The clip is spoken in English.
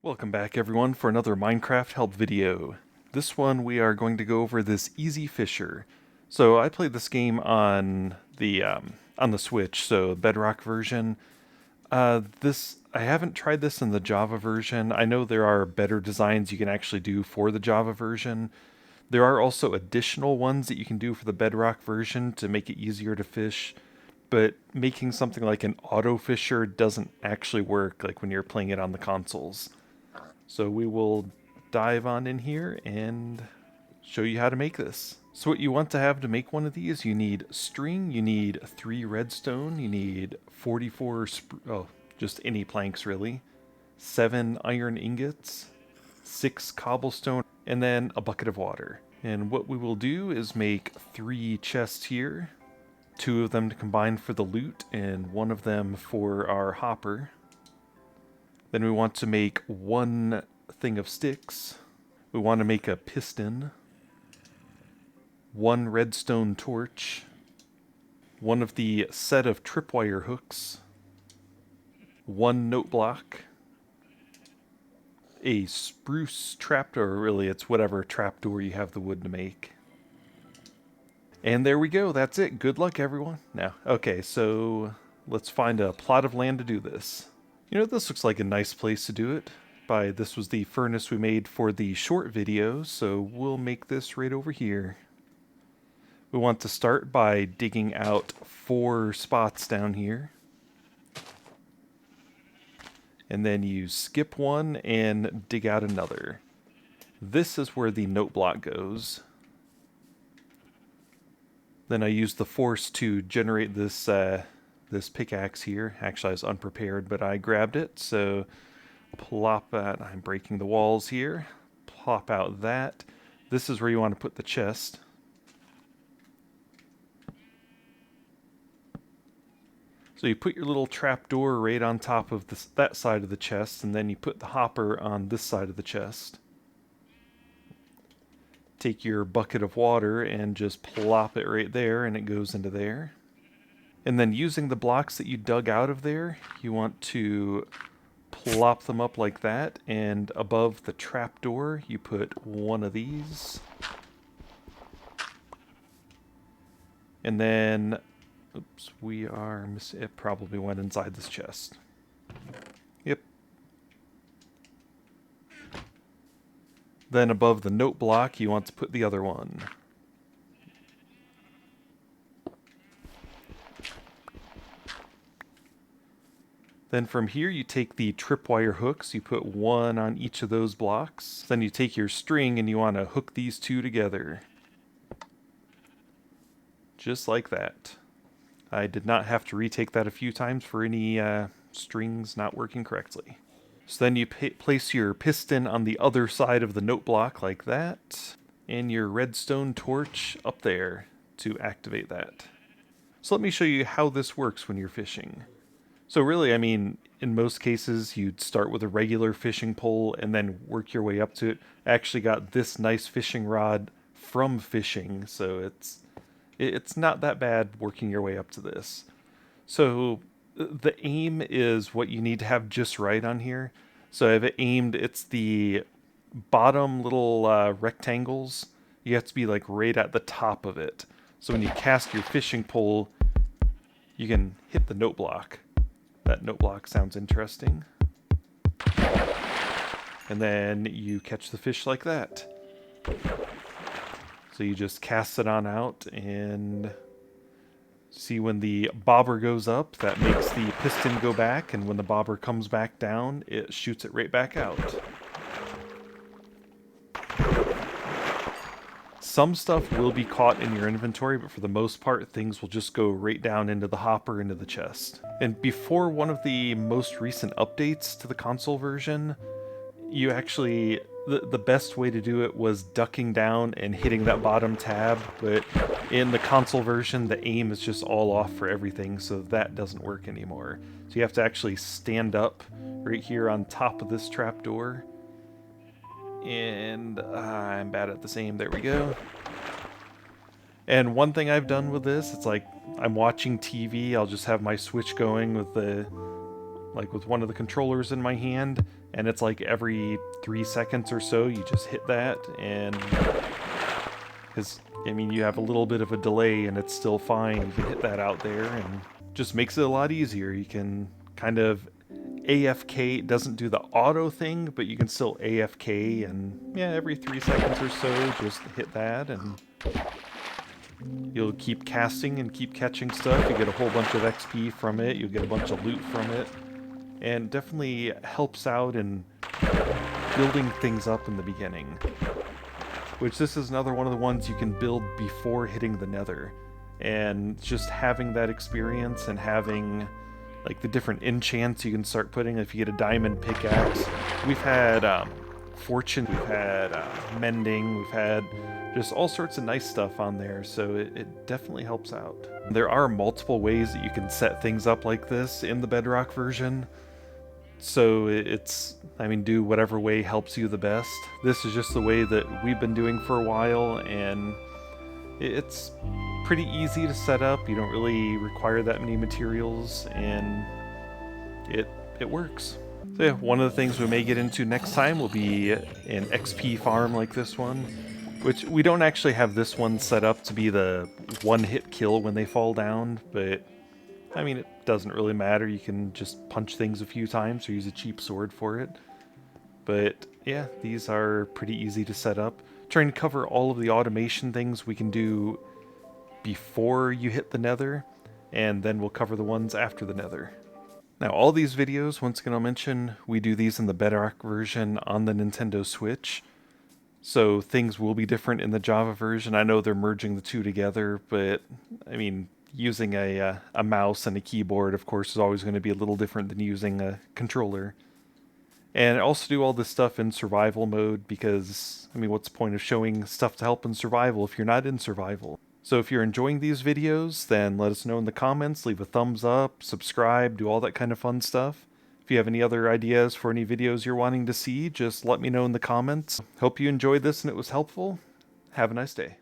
Welcome back everyone for another Minecraft help video. This one we are going to go over this Easy Fisher. So I played this game on the Switch, so Bedrock version. I haven't tried this in the Java version. I know there are better designs you can actually do for the Java version. There are also additional ones that you can do for the Bedrock version to make it easier to fish, but making something like an auto fisher doesn't actually work like when you're playing it on the consoles. So we will dive on in here and show you how to make this. So what you want to have to make one of these, you need string, you need 3 redstone, you need 44, just any planks really, 7 iron ingots, 6 cobblestone, and then a bucket of water. And what we will do is make 3 chests here, 2 of them to combine for the loot and 1 of them for our hopper. Then we want to make 1 thing of sticks. We want to make a piston, 1 redstone torch, 1 of the set of tripwire hooks, 1 note block, a spruce trapdoor, really it's whatever trapdoor you have the wood to make. And there we go, that's it. Good luck everyone. Now, okay, so let's find a plot of land to do this. You know, this looks like a nice place to do it. This was the furnace we made for the short video, so we'll make this right over here. We want to start by digging out 4 spots down here. And then you skip 1 and dig out another. This is where the note block goes. Then I used the force to generate this this pickaxe here. Actually, I was unprepared, but I grabbed it, so plop that. I'm breaking the walls here. Plop out that. This is where you want to put the chest. So you put your little trapdoor right on top of that side of the chest, and then you put the hopper on this side of the chest. Take your bucket of water and just plop it right there, and it goes into there. And then using the blocks that you dug out of there, you want to plop them up like that, and above the trapdoor you put 1 of these. And then, oops, it probably went inside this chest. Yep. Then above the note block you want to put the other one. Then from here you take the tripwire hooks, you put 1 on each of those blocks. Then you take your string and you want to hook these 2 together. Just like that. I did not have to retake that a few times for any strings not working correctly. So then you place your piston on the other side of the note block like that, and your redstone torch up there to activate that. So let me show you how this works when you're fishing. So really, I mean, in most cases, you'd start with a regular fishing pole and then work your way up to it. I actually got this nice fishing rod from fishing, so it's not that bad working your way up to this. So the aim is what you need to have just right on here. So I've aimed, it's the bottom little rectangles. You have to be like right at the top of it. So when you cast your fishing pole, you can hit the note block. That note block sounds interesting. And then you catch the fish like that. So you just cast it on out and see when the bobber goes up, that makes the piston go back, and when the bobber comes back down, it shoots it right back out. Some stuff will be caught in your inventory, but for the most part, things will just go right down into the hopper, into the chest. And before one of the most recent updates to the console version, you actually, the best way to do it was ducking down and hitting that bottom tab, but in the console version, the aim is just all off for everything, so that doesn't work anymore. So you have to actually stand up right here on top of this trapdoor. And I'm bad at the aim. There we go. And one thing I've done with this, it's like I'm watching TV, I'll just have my Switch going with the like with one of the controllers in my hand, and it's like every 3 seconds or so you just hit that, and because I mean you have a little bit of a delay and it's still fine. You can hit that out there and just makes it a lot easier. You can kind of AFK. It doesn't do the auto thing, but you can still AFK, and yeah, every 3 seconds or so just hit that and you'll keep casting and keep catching stuff. You get a whole bunch of XP from it, you'll get a bunch of loot from it, and definitely helps out in building things up in the beginning. Which this is another one of the ones you can build before hitting the nether. And just having that experience and having like the different enchants you can start putting. If you get a diamond pickaxe, we've had fortune, we've had mending, we've had just all sorts of nice stuff on there, so it definitely helps out. There are multiple ways that you can set things up like this in the Bedrock version, so it's, I mean, do whatever way helps you the best. This is just the way that we've been doing for a while, and it's pretty easy to set up. You don't really require that many materials, and it works. So yeah, one of the things we may get into next time will be an XP farm like this one, which we don't actually have this one set up to be the one-hit kill when they fall down, but I mean, it doesn't really matter. You can just punch things a few times or use a cheap sword for it. But yeah, these are pretty easy to set up. Trying to cover all of the automation things we can do before you hit the nether, and then we'll cover the ones after the nether. Now, all these videos, once again I'll mention, we do these in the Bedrock version on the Nintendo Switch. So things will be different in the Java version. I know they're merging the two together, but I mean, using a mouse and a keyboard, of course, is always going to be a little different than using a controller. And I also do all this stuff in survival mode because, I mean, what's the point of showing stuff to help in survival if you're not in survival? So if you're enjoying these videos, then let us know in the comments, leave a thumbs up, subscribe, do all that kind of fun stuff. If you have any other ideas for any videos you're wanting to see, just let me know in the comments. Hope you enjoyed this and it was helpful. Have a nice day.